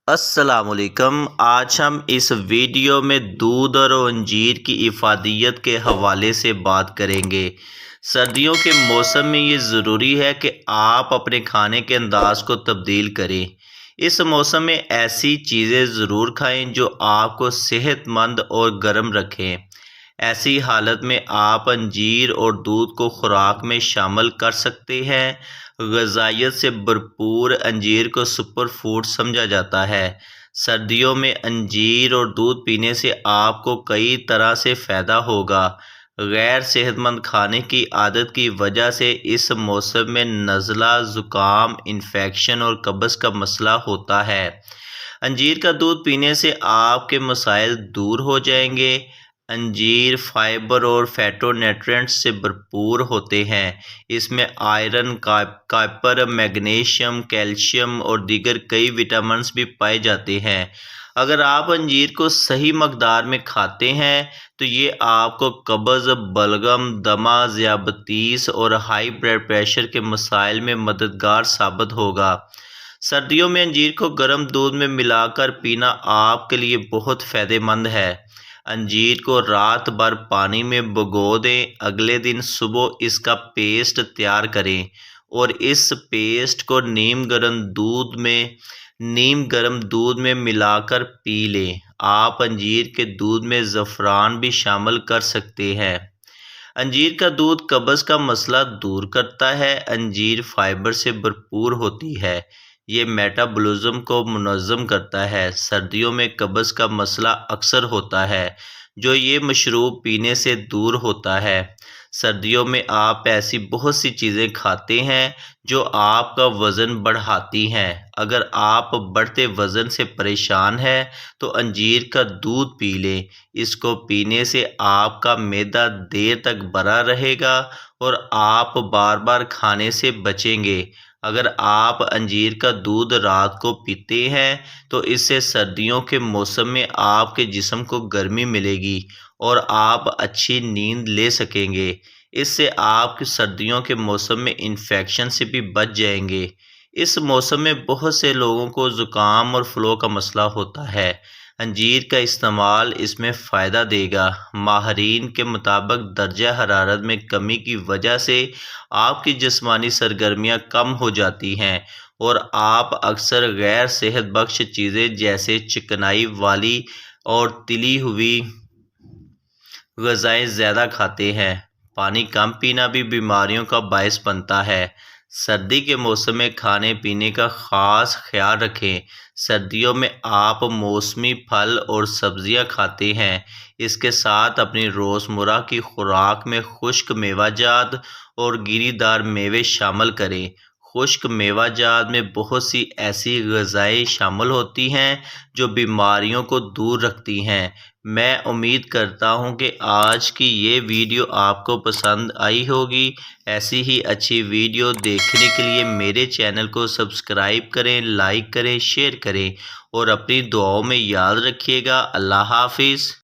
السلام علیکم۔ آج ہم اس ویڈیو میں دودھ اور انجیر کی افادیت کے حوالے سے بات کریں گے۔ سردیوں کے موسم میں یہ ضروری ہے کہ آپ اپنے کھانے کے انداز کو تبدیل کریں۔ اس موسم میں ایسی چیزیں ضرور کھائیں جو آپ کو صحت مند اور گرم رکھیں۔ ایسی حالت میں آپ انجیر اور دودھ کو خوراک میں شامل کر سکتے ہیں۔ غذائیت سے بھرپور انجیر کو سپر فوڈ سمجھا جاتا ہے۔ سردیوں میں انجیر اور دودھ پینے سے آپ کو کئی طرح سے فائدہ ہوگا۔ غیر صحت مند کھانے کی عادت کی وجہ سے اس موسم میں نزلہ، زکام، انفیکشن اور قبض کا مسئلہ ہوتا ہے۔ انجیر کا دودھ پینے سے آپ کے مسائل دور ہو جائیں گے۔ انجیر فائبر اور فیٹو نیوٹرینٹس سے بھرپور ہوتے ہیں۔ اس میں آئرن، کاپر، میگنیشیم، کیلشیم اور دیگر کئی وٹامنز بھی پائے جاتے ہیں۔ اگر آپ انجیر کو صحیح مقدار میں کھاتے ہیں تو یہ آپ کو قبض، بلغم، دمہ، ذیابیطس اور ہائی بلڈ پریشر کے مسائل میں مددگار ثابت ہوگا۔ سردیوں میں انجیر کو گرم دودھ میں ملا کر پینا آپ کے لیے بہت فائدہ مند ہے۔ انجیر کو رات بھر پانی میں بھگو دیں۔ اگلے دن صبح اس کا پیسٹ تیار کریں اور اس پیسٹ کو نیم گرم دودھ میں ملا کر پی لیں۔ آپ انجیر کے دودھ میں زعفران بھی شامل کر سکتے ہیں۔ انجیر کا دودھ قبض کا مسئلہ دور کرتا ہے۔ انجیر فائبر سے بھرپور ہوتی ہے۔ یہ میٹابولزم کو منظم کرتا ہے۔ سردیوں میں قبض کا مسئلہ اکثر ہوتا ہے جو یہ مشروب پینے سے دور ہوتا ہے۔ سردیوں میں آپ ایسی بہت سی چیزیں کھاتے ہیں جو آپ کا وزن بڑھاتی ہیں۔ اگر آپ بڑھتے وزن سے پریشان ہیں تو انجیر کا دودھ پی لیں۔ اس کو پینے سے آپ کا معدہ دیر تک بھرا رہے گا اور آپ بار بار کھانے سے بچیں گے۔ اگر آپ انجیر کا دودھ رات کو پیتے ہیں تو اس سے سردیوں کے موسم میں آپ کے جسم کو گرمی ملے گی اور آپ اچھی نیند لے سکیں گے۔ اس سے آپ سردیوں کے موسم میں انفیکشن سے بھی بچ جائیں گے۔ اس موسم میں بہت سے لوگوں کو زکام اور فلو کا مسئلہ ہوتا ہے۔ انجیر کا استعمال اس میں فائدہ دے گا۔ ماہرین کے مطابق درجہ حرارت میں کمی کی وجہ سے آپ کی جسمانی سرگرمیاں کم ہو جاتی ہیں اور آپ اکثر غیر صحت بخش چیزیں جیسے چکنائی والی اور تلی ہوئی غذائیں زیادہ کھاتے ہیں۔ پانی کم پینا بھی بیماریوں کا باعث بنتا ہے۔ سردی کے موسم میں کھانے پینے کا خاص خیال رکھیں۔ سردیوں میں آپ موسمی پھل اور سبزیاں کھاتے ہیں۔ اس کے ساتھ اپنی روزمرہ کی خوراک میں خشک میوہ جات اور گری دار میوے شامل کریں۔ خشک میوہ جات میں بہت سی ایسی غذائیں شامل ہوتی ہیں جو بیماریوں کو دور رکھتی ہیں۔ میں امید کرتا ہوں کہ آج کی یہ ویڈیو آپ کو پسند آئی ہوگی۔ ایسی ہی اچھی ویڈیو دیکھنے کے لیے میرے چینل کو سبسکرائب کریں، لائک کریں، شیئر کریں اور اپنی دعاؤں میں یاد رکھیے گا۔ اللہ حافظ۔